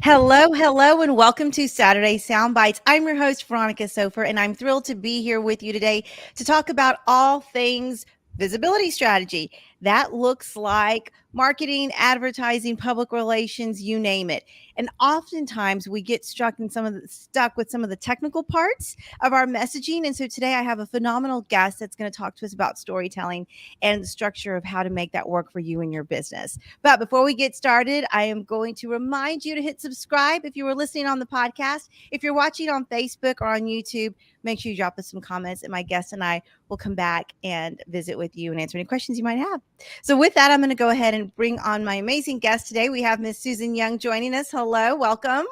Hello, and welcome to Saturday Soundbites. I'm your host, Veronica Sofer, and I'm thrilled to be here with you today to talk about all things visibility strategy. That looks like marketing, advertising, public relations, you name it. And oftentimes we get stuck with some of the technical parts of our messaging. And so today I have a phenomenal guest that's going to talk to us about storytelling and the structure of how to make that work for you and your business. But before we get started, I am going to remind you to hit subscribe if you were listening on the podcast. If you're watching on Facebook or on YouTube, make sure you drop us some comments, and my guest and I will come back and visit with you and answer any questions you might have. So with that, I'm going to go ahead and bring on my amazing guest today. We have Miss Susan Young joining us. Hello, welcome.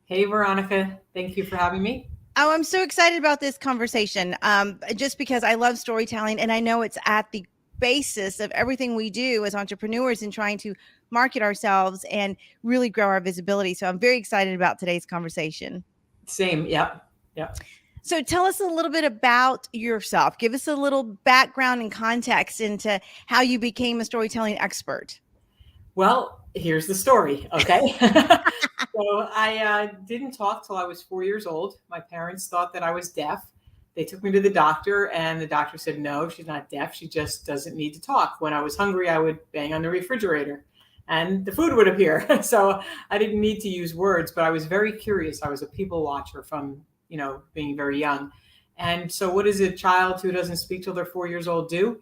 Hey, Veronica. Thank you for having me. Oh, I'm so excited about this conversation, just because I love storytelling, and I know it's at the basis of everything we do as entrepreneurs in trying to market ourselves and really grow our visibility. So I'm very excited about today's conversation. Same. Yep. So tell us a little bit about yourself. Give us a little background and context into how you became a storytelling expert. Well, here's the story. Okay. So I didn't talk till I was 4 years old. My parents thought that I was deaf. They took me to the doctor, and the doctor said, no, she's not deaf. She just doesn't need to talk. When I was hungry, I would bang on the refrigerator and the food would appear. So I didn't need to use words, but I was very curious. I was a people watcher from, being very young. And so what does a child who doesn't speak till they're 4 years old do?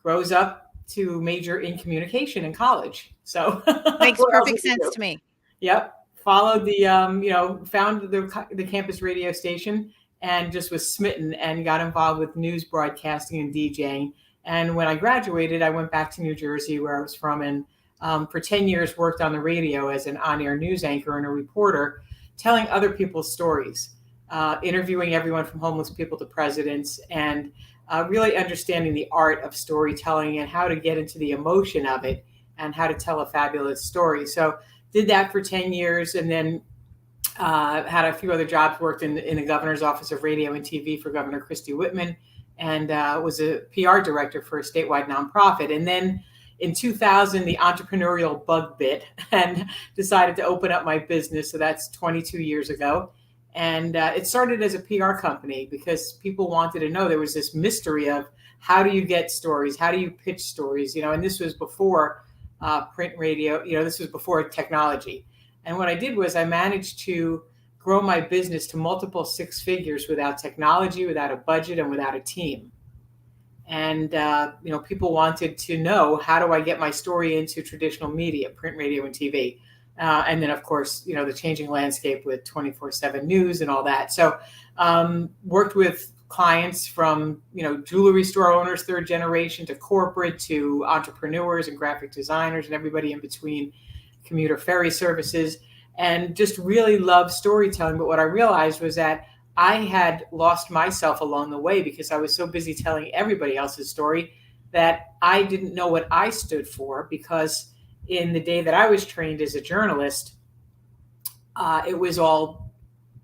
Grows up to major in communication in college. So makes perfect sense to me. Yep. Followed the, found the campus radio station and just was smitten and got involved with news broadcasting and DJing. And when I graduated, I went back to New Jersey, where I was from, and for 10 years worked on the radio as an on-air news anchor and a reporter, telling other people's stories, interviewing everyone from homeless people to presidents, and really understanding the art of storytelling and how to get into the emotion of it and how to tell a fabulous story. So did that for 10 years, and then had a few other jobs, worked in the governor's office of radio and TV for Governor Christie Whitman, and was a PR director for a statewide nonprofit. And then in 2000, the entrepreneurial bug bit and decided to open up my business. So that's 22 years ago. And it started as a PR company because people wanted to know. There was this mystery of how do you get stories? How do you pitch stories? And this was before print radio, this was before technology. And what I did was I managed to grow my business to multiple six figures without technology, without a budget, and without a team. And, people wanted to know, how do I get my story into traditional media, print, radio, and TV? And then, of course, the changing landscape with 24/7 news and all that. So worked with clients from, jewelry store owners, third generation, to corporate, to entrepreneurs and graphic designers and everybody in between, commuter ferry services, and just really love storytelling. But what I realized was that I had lost myself along the way because I was so busy telling everybody else's story that I didn't know what I stood for, because in the day that I was trained as a journalist, it was all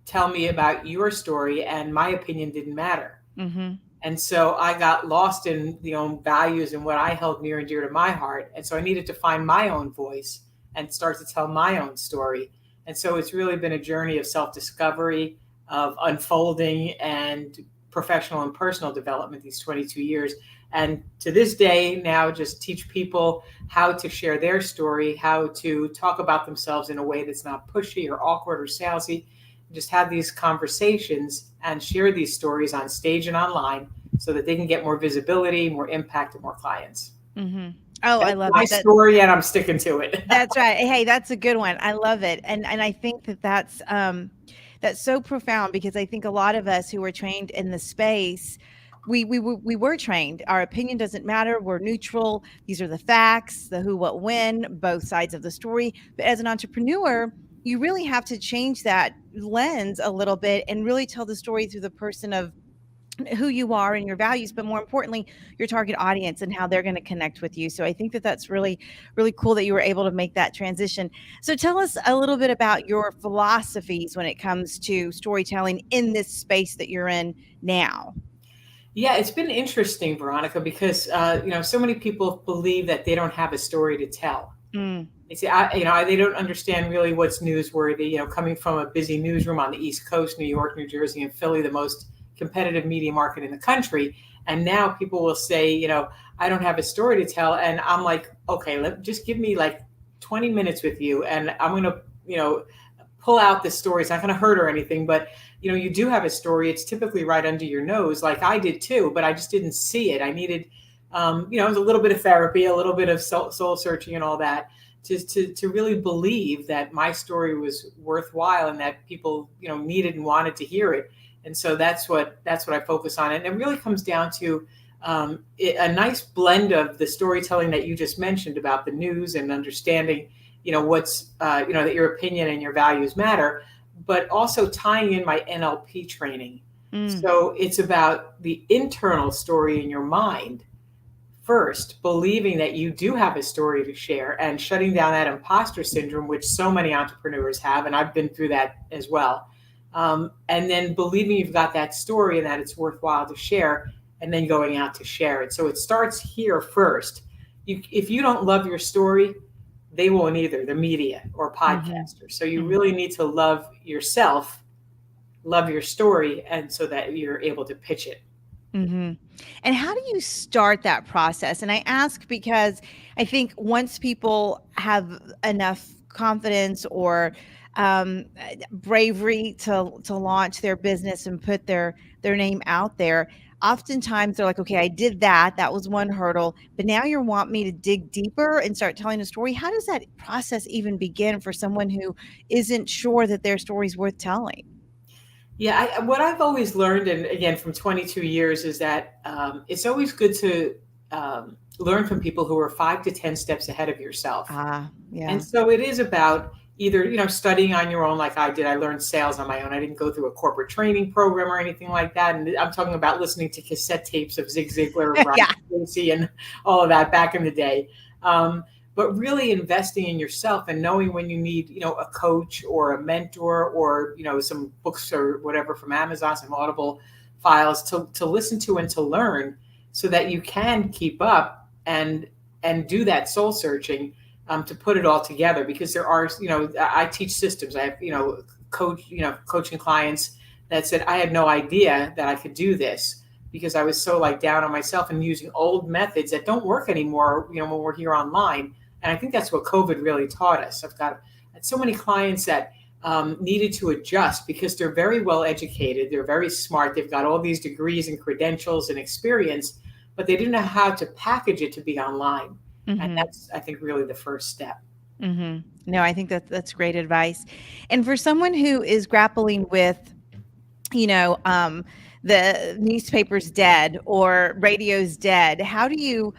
tell me about your story, and my opinion didn't matter. Mm-hmm. And so I got lost in values and what I held near and dear to my heart. And so I needed to find my own voice and start to tell my own story. And so it's really been a journey of self-discovery, of unfolding, and professional and personal development these 22 years. And to this day now, just teach people how to share their story, how to talk about themselves in a way that's not pushy or awkward or salesy. Just have these conversations and share these stories on stage and online so that they can get more visibility, more impact, and more clients. Mm-hmm. Oh, I love my it. story, and I'm sticking to it. That's right. Hey, that's a good one. I love it. And I think that's so profound, because I think a lot of us who were trained in the space, we were trained. Our opinion doesn't matter. We're neutral. These are the facts, the who, what, when, both sides of the story. But as an entrepreneur, you really have to change that lens a little bit and really tell the story through the person of who you are and your values, but more importantly, your target audience and how they're going to connect with you. So I think that's really, really cool that you were able to make that transition. So tell us a little bit about your philosophies when it comes to storytelling in this space that you're in now. Yeah, it's been interesting, Veronica, because, so many people believe that they don't have a story to tell. They don't understand really what's newsworthy. Coming from a busy newsroom on the East Coast, New York, New Jersey, and Philly, the most competitive media market in the country. And now people will say, I don't have a story to tell, and I'm like, okay, just give me like 20 minutes with you, and I'm gonna, pull out the story. It's not gonna hurt or anything, but you do have a story. It's typically right under your nose, like I did too, but I just didn't see it. I needed, it was a little bit of therapy, a little bit of soul searching, and all that to really believe that my story was worthwhile and that people needed and wanted to hear it. And so that's what I focus on, and it really comes down to a nice blend of the storytelling that you just mentioned about the news and understanding what's that your opinion and your values matter, but also tying in my NLP training. So it's about the internal story in your mind first, believing that you do have a story to share and shutting down that imposter syndrome, which so many entrepreneurs have. And I've been through that as well. And then believing you've got that story and that it's worthwhile to share, and then going out to share it. So it starts here first. If you don't love your story, they won't either, the media or podcasters. So you really need to love yourself, love your story, and so that you're able to pitch it. Mm-hmm. And how do you start that process? And I ask because I think once people have enough confidence or bravery to launch their business and put their name out there, oftentimes they're like, okay, I did that. That was one hurdle. But now you want me to dig deeper and start telling a story. How does that process even begin for someone who isn't sure that their story is worth telling? Yeah, what I've always learned, and again from 22 years, is that it's always good to learn from people who are 5 to 10 steps ahead of yourself. Yeah. And so it is about either studying on your own, like I did. I learned sales on my own. I didn't go through a corporate training program or anything like that. And I'm talking about listening to cassette tapes of Zig Ziglar, Brian Yeah. Tracy, and all of that back in the day. But really investing in yourself and knowing when you need, a coach or a mentor or, some books or whatever from Amazon, some Audible files to listen to and to learn, so that you can keep up and do that soul searching, to put it all together. Because there are, I teach systems. I have, coaching clients that said, I had no idea that I could do this because I was so like down on myself and using old methods that don't work anymore, when we're here online. And I think that's what COVID really taught us. I've got so many clients that needed to adjust because they're very well educated. They're very smart. They've got all these degrees and credentials and experience, but they didn't know how to package it to be online. And that's, I think, really the first step. No, I think that's great advice. And for someone who is grappling with, the newspaper's dead or radio's dead, how do you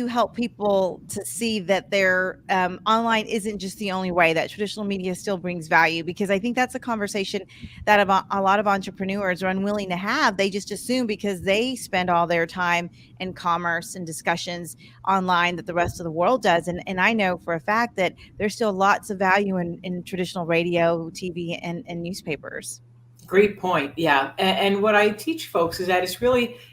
help people to see that their online isn't just the only way, that traditional media still brings value? Because I think that's a conversation that a lot of entrepreneurs are unwilling to have. They just assume because they spend all their time in commerce and discussions online that the rest of the world does. And I know for a fact that there's still lots of value in traditional radio, TV, and newspapers. Great point. Yeah. And what I teach folks is that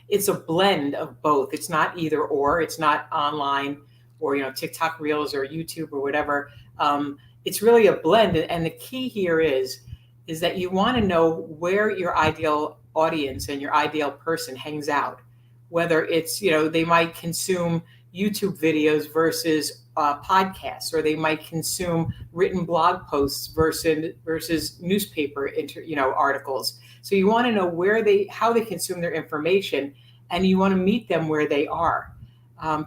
it's a blend of both. It's not either or. It's not online or, TikTok reels or YouTube or whatever. It's really a blend. And the key here is that you want to know where your ideal audience and your ideal person hangs out, whether it's, they might consume YouTube videos versus podcasts, or they might consume written blog posts versus newspaper articles. So you want to know how they consume their information, and you want to meet them where they are.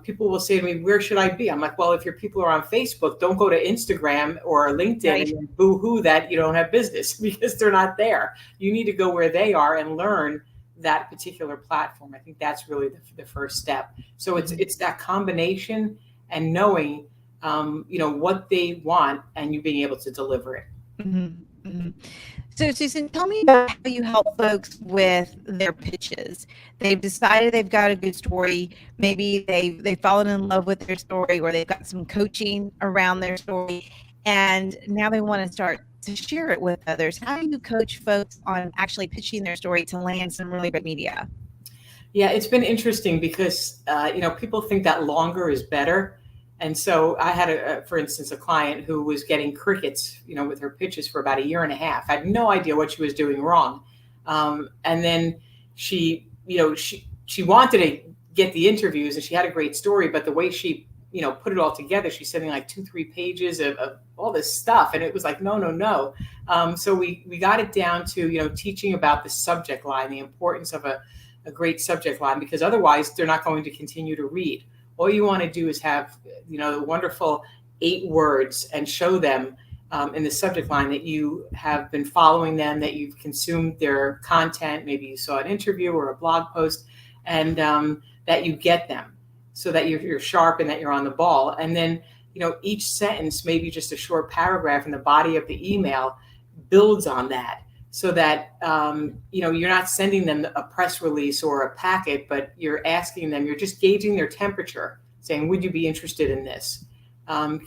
People will say to me, "Where should I be?" I'm like, "Well, if your people are on Facebook, don't go to Instagram or LinkedIn Right. and boo-hoo that you don't have business because they're not there. You need to go where they are and learn that particular platform." I think that's really the first step. So it's that combination and knowing, what they want and you being able to deliver it. So, Susan, tell me about how you help folks with their pitches. They've decided they've got a good story. Maybe they've fallen in love with their story, or they've got some coaching around their story, and now they want to start to share it with others. How do you coach folks on actually pitching their story to land some really great media? Yeah, it's been interesting because, people think that longer is better. And so I had, for instance, a client who was getting crickets, with her pitches for about a year and a half. I had no idea what she was doing wrong. And then she wanted to get the interviews, and she had a great story, but the way she, put it all together, she's sending like 2-3 pages of all this stuff. And it was like, no, no, no. So we got it down to, teaching about the subject line, the importance of a great subject line, because otherwise they're not going to continue to read. All you want to do is have, the wonderful 8 words and show them in the subject line that you have been following them, that you've consumed their content. Maybe you saw an interview or a blog post, and that you get them, so that you're sharp and that you're on the ball. And then, each sentence, maybe just a short paragraph in the body of the email, builds on that, so that you're not sending them a press release or a packet, but you're asking them, you're just gauging their temperature, saying, would you be interested in this?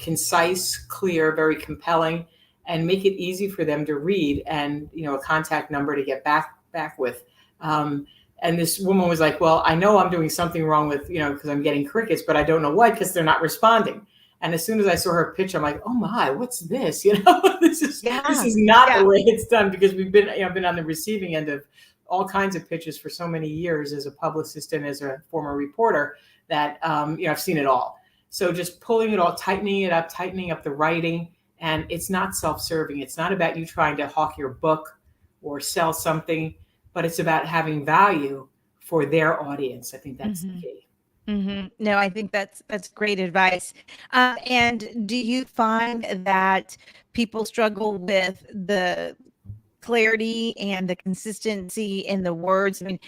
Concise, clear, very compelling, and make it easy for them to read, and a contact number to get back with. And this woman was like, well, I know I'm doing something wrong with, because I'm getting crickets, but I don't know what, because they're not responding. And as soon as I saw her pitch, I'm like, oh my, what's this? This is not the way it's done, because we've been, I've been on the receiving end of all kinds of pitches for so many years as a publicist and as a former reporter that, I've seen it all. So just pulling it all, tightening up the writing, and it's not self-serving. It's not about you trying to hawk your book or sell something, but it's about having value for their audience. I think that's the key. No, I think that's great advice. And do you find that people struggle with the clarity and the consistency in the words? I mean,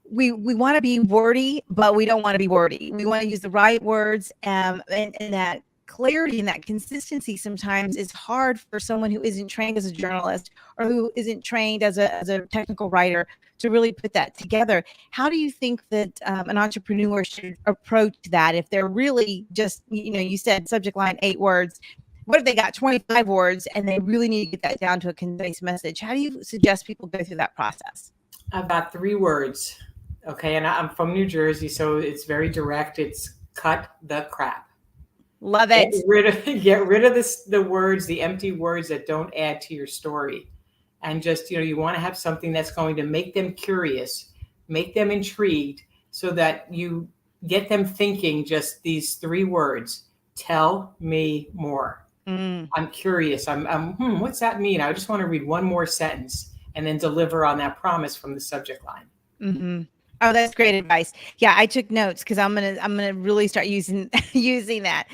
we want to be wordy, but we don't want to be wordy. We want to use the right words, and that clarity and that consistency sometimes is hard for someone who isn't trained as a journalist or who isn't trained as a technical writer to really put that together. How do you think that an entrepreneur should approach that if they're really just, you said subject line 8 words. What if they got 25 words and they really need to get that down to a concise message? How do you suggest people go through that process? About 3 words. Okay. And I'm from New Jersey, so it's very direct. It's cut the crap. Love it. Get rid of the words, the empty words that don't add to your story. And just, you want to have something that's going to make them curious, make them intrigued, so that you get them thinking just these 3 words: tell me more. I'm curious. What's that mean? I just want to read one more sentence, and then deliver on that promise from the subject line. Mm-hmm. Oh, that's great advice. Yeah, I took notes because I'm gonna really start using that.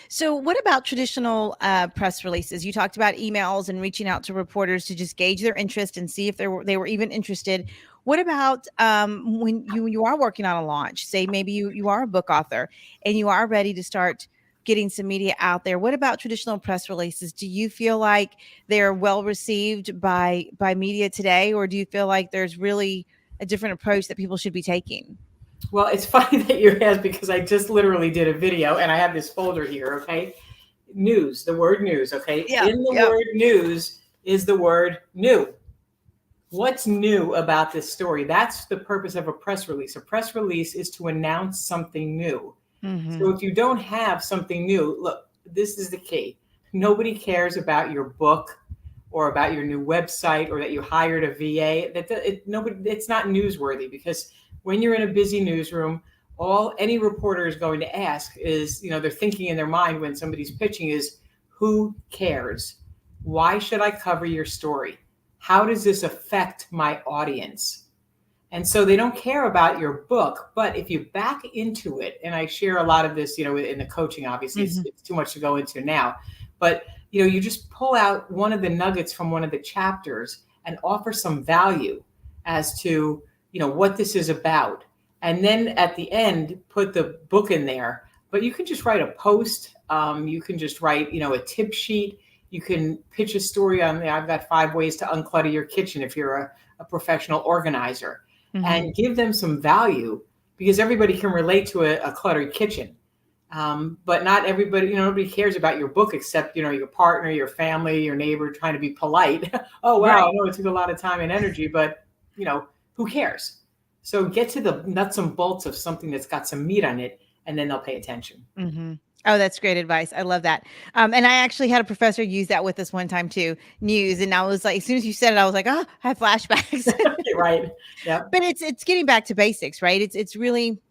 So, what about traditional press releases? You talked about emails and reaching out to reporters to just gauge their interest and see if they were even interested. What about when you are working on a launch? Say maybe you are a book author and you are ready to start getting some media out there. What about traditional press releases? Do you feel like they're well received by media today, or do you feel like there's really a different approach that people should be taking? Well, it's funny that you asked, because I just literally did a video, and I have this folder here. Okay. News, the word news. Okay. Yeah, in the word news is the word new. What's new about this story? That's the purpose of a press release. A press release is to announce something new. So if you don't have something new, look, this is the key. Nobody cares about your book or about your new website, or that you hired a VA. It's not newsworthy, because when you're in a busy newsroom, all any reporter is going to ask is, they're thinking in their mind when somebody's pitching is, who cares? Why should I cover your story? How does this affect my audience? And so they don't care about your book, but if you back into it, and I share a lot of this, in the coaching, obviously it's too much to go into now, but you just pull out one of the nuggets from one of the chapters and offer some value as to, what this is about. And then at the end, put the book in there, but you can just write a post. You can just write, a tip sheet. You can pitch a story on, I've got 5 ways to unclutter your kitchen if you're a professional organizer. And give them some value, because everybody can relate to a cluttered kitchen. But not everybody, nobody cares about your book except, your partner, your family, your neighbor, trying to be polite. Oh, wow. Right. I know it took a lot of time and energy, but who cares? So get to the nuts and bolts of something that's got some meat on it, and then they'll pay attention. Mhm. Oh, that's great advice. I love that. And I actually had a professor use that with us one time too, news, and I was like, as soon as you said it, I was like, "Oh, I have flashbacks." Right. Yep. But it's getting back to basics, right? It's really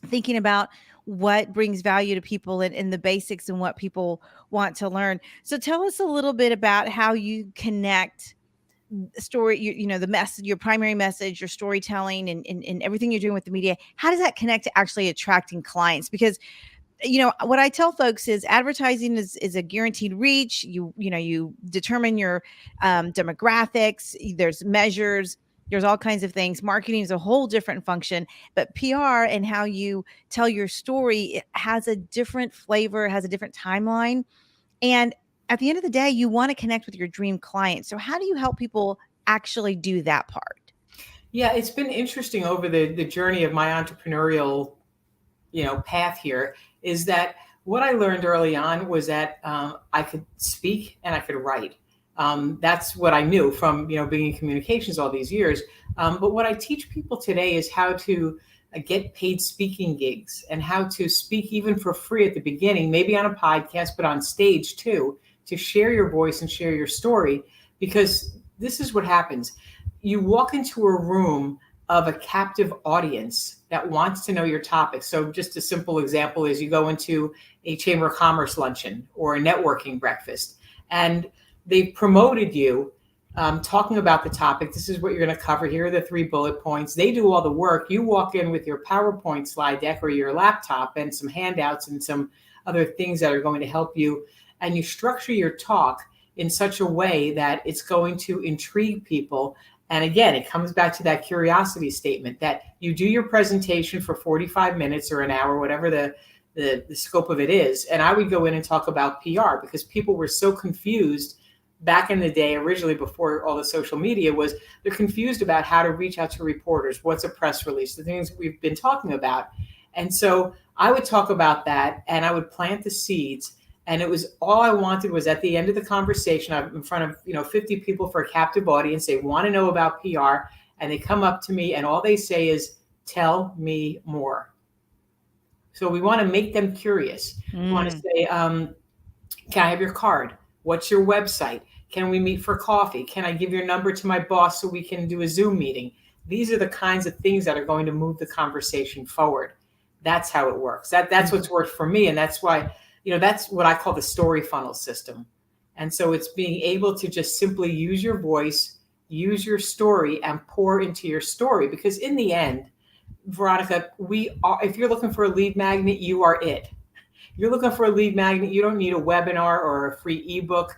thinking about what brings value to people and the basics and what people want to learn. So tell us a little bit about how you connect story, the message, your primary message, your storytelling, and everything you're doing with the media. How does that connect to actually attracting clients? Because what I tell folks is advertising is a guaranteed reach. You determine your demographics. There's measures. There's all kinds of things. Marketing is a whole different function, but PR and how you tell your story, it has a different flavor, has a different timeline. And at the end of the day, you want to connect with your dream client. So how do you help people actually do that part? Yeah, it's been interesting over the journey of my entrepreneurial path here, is that what I learned early on was that I could speak and I could write. That's what I knew from being in communications all these years. But what I teach people today is how to get paid speaking gigs and how to speak even for free at the beginning, maybe on a podcast, but on stage too, to share your voice and share your story. Because this is what happens. You walk into a room of a captive audience that wants to know your topic. So just a simple example is you go into a Chamber of Commerce luncheon or a networking breakfast, and they've promoted you talking about the topic. This is what you're going to cover. Here are the 3 bullet points. They do all the work. You walk in with your PowerPoint slide deck or your laptop and some handouts and some other things that are going to help you. And you structure your talk in such a way that it's going to intrigue people. And again, it comes back to that curiosity statement that you do your presentation for 45 minutes or an hour, whatever the scope of it is. And I would go in and talk about PR because people were so confused back in the day, originally before all the social media was, they're confused about how to reach out to reporters. What's a press release? The things we've been talking about. And so I would talk about that and I would plant the seeds. And it was all I wanted was at the end of the conversation, I'm in front of 50 people for a captive audience. They want to know about PR, and they come up to me, and all they say is, "Tell me more." So we want to make them curious. We want to say, "Can I have your card? What's your website? Can we meet for coffee? Can I give your number to my boss so we can do a Zoom meeting?" These are the kinds of things that are going to move the conversation forward. That's how it works. That's what's worked for me, and that's why. That's what I call the story funnel system. And so it's being able to just simply use your voice, use your story, and pour into your story. Because in the end, Veronica, if you're looking for a lead magnet, you are it. You're looking for a lead magnet, you don't need a webinar or a free ebook.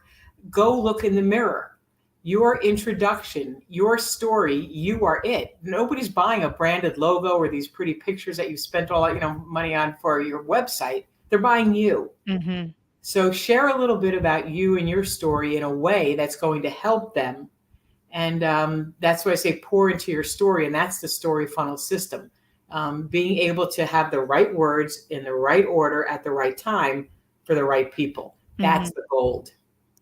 Go look in the mirror. Your introduction, your story, you are it. Nobody's buying a branded logo or these pretty pictures that you spent all money on for your website. They're buying you. Mm-hmm. So share a little bit about you and your story in a way that's going to help them. And that's why I say pour into your story. And that's the story funnel system. Being able to have the right words in the right order at the right time for the right people. That's the gold.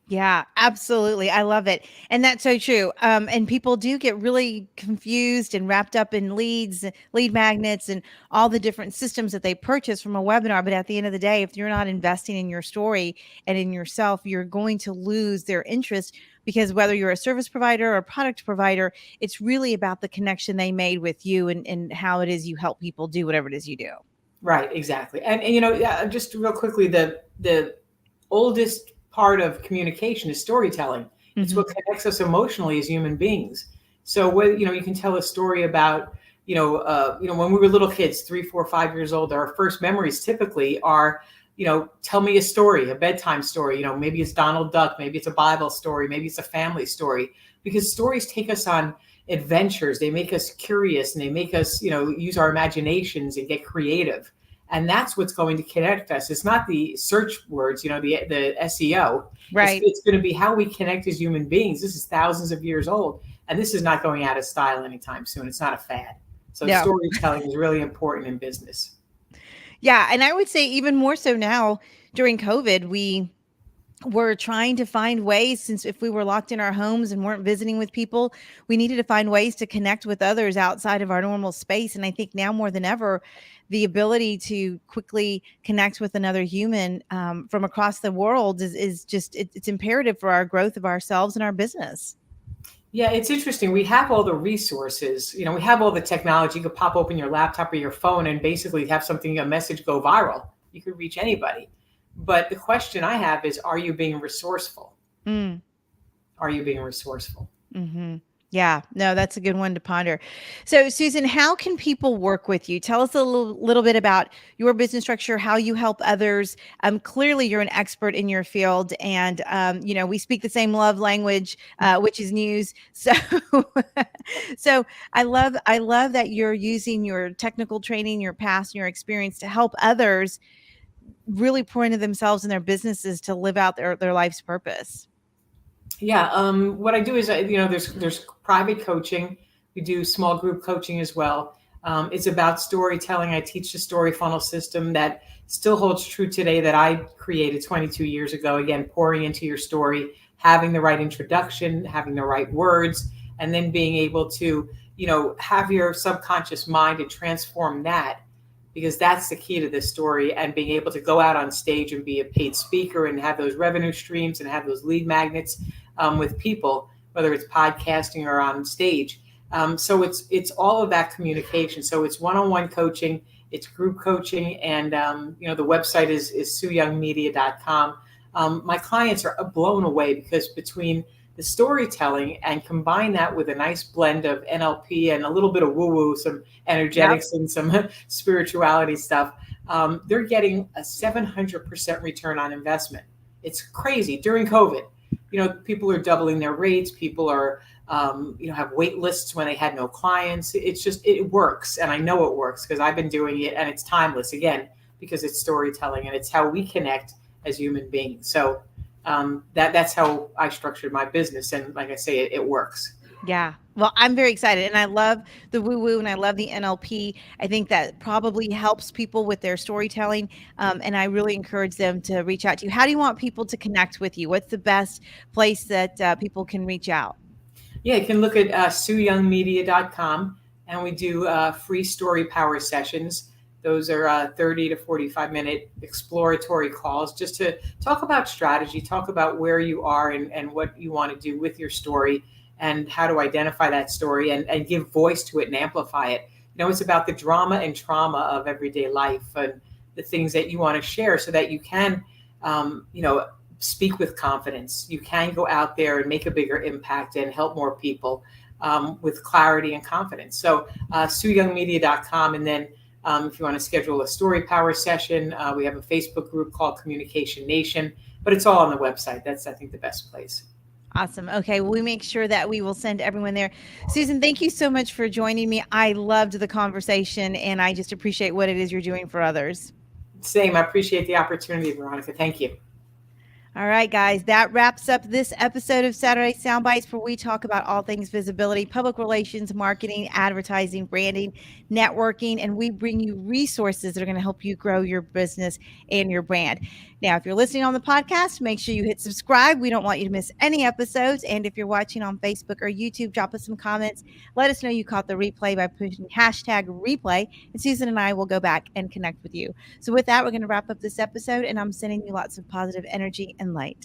Yeah, absolutely. I love it. And that's so true. And people do get really confused and wrapped up in lead magnets, and all the different systems that they purchase from a webinar. But at the end of the day, if you're not investing in your story and in yourself, you're going to lose their interest, because whether you're a service provider or a product provider, it's really about the connection they made with you and how it is you help people do whatever it is you do. Right, exactly. And just real quickly, the oldest part of communication is storytelling. It's what connects us emotionally as human beings. So whether you can tell a story about when we were little kids, 3, 4, 5 years old, our first memories typically are tell me a story, a bedtime story. Maybe it's Donald Duck, maybe it's a Bible story, maybe it's a family story, because stories take us on adventures. They make us curious, and they make us use our imaginations and get creative. And that's what's going to connect us. It's not the search words, the SEO. Right. It's going to be how we connect as human beings. This is thousands of years old, and this is not going out of style anytime soon. It's not a fad. So storytelling is really important in business. Yeah. And I would say even more so now during COVID, we we're trying to find ways, since if we were locked in our homes and weren't visiting with people, we needed to find ways to connect with others outside of our normal space. And I think now more than ever, the ability to quickly connect with another human from across the world is just it's imperative for our growth of ourselves and our business. Yeah, it's interesting. We have all the resources. We have all the technology. You could pop open your laptop or your phone and basically have something, a message go viral. You could reach anybody. But the question I have is, are you being resourceful? Mm. Are you being resourceful? Hmm. Yeah, no, that's a good one to ponder. So, Susan, how can people work with you? Tell us a little bit about your business structure, how you help others. Clearly, you're an expert in your field, and we speak the same love language, which is news. So, so I love that you're using your technical training, your past, and your experience to help others really pour into themselves and their businesses to live out their life's purpose. Yeah, what I do is, there's private coaching. We do small group coaching as well. It's about storytelling. I teach the story funnel system that still holds true today, that I created 22 years ago. Again, pouring into your story, having the right introduction, having the right words, and then being able to, have your subconscious mind and transform that, because that's the key to this story. And being able to go out on stage and be a paid speaker and have those revenue streams and have those lead magnets with people, whether it's podcasting or on stage. So it's all of that communication. So it's one-on-one coaching, it's group coaching, and the website is sueyoungmedia.com. My clients are blown away, because between the storytelling and combine that with a nice blend of NLP and a little bit of woo-woo, some Yep. energetics and some spirituality stuff, they're getting a 700% return on investment. It's crazy. During COVID, people are doubling their rates. People are, have wait lists when they had no clients. It's just, it works. And I know it works because I've been doing it, and it's timeless, again, because it's storytelling and it's how we connect as human beings. So that's how I structured my business. And like I say, it works. Yeah. Well, I'm very excited, and I love the woo woo and I love the NLP. I think that probably helps people with their storytelling. And I really encourage them to reach out to you. How do you want people to connect with you? What's the best place that people can reach out? Yeah, you can look at sueyoungmedia.com, and we do free story power sessions. Those are 30 to 45-minute exploratory calls, just to talk about strategy, talk about where you are, and what you want to do with your story, and how to identify that story, and give voice to it and amplify it. It's about the drama and trauma of everyday life, and the things that you want to share, so that you can, speak with confidence. You can go out there and make a bigger impact and help more people with clarity and confidence. So sueyoungmedia.com. And then if you want to schedule a story power session, we have a Facebook group called Communication Nation, but it's all on the website. That's, I think, the best place. Awesome. Okay. Well, we make sure that we will send everyone there. Susan, thank you so much for joining me. I loved the conversation, and I just appreciate what it is you're doing for others. Same. I appreciate the opportunity, Veronica. Thank you. All right, guys, that wraps up this episode of Saturday Soundbites, where we talk about all things visibility, public relations, marketing, advertising, branding, networking, and we bring you resources that are going to help you grow your business and your brand. Now, if you're listening on the podcast, make sure you hit subscribe. We don't want you to miss any episodes. And if you're watching on Facebook or YouTube, drop us some comments. Let us know you caught the replay by pushing hashtag replay, and Susan and I will go back and connect with you. So with that, we're going to wrap up this episode, and I'm sending you lots of positive energy and light.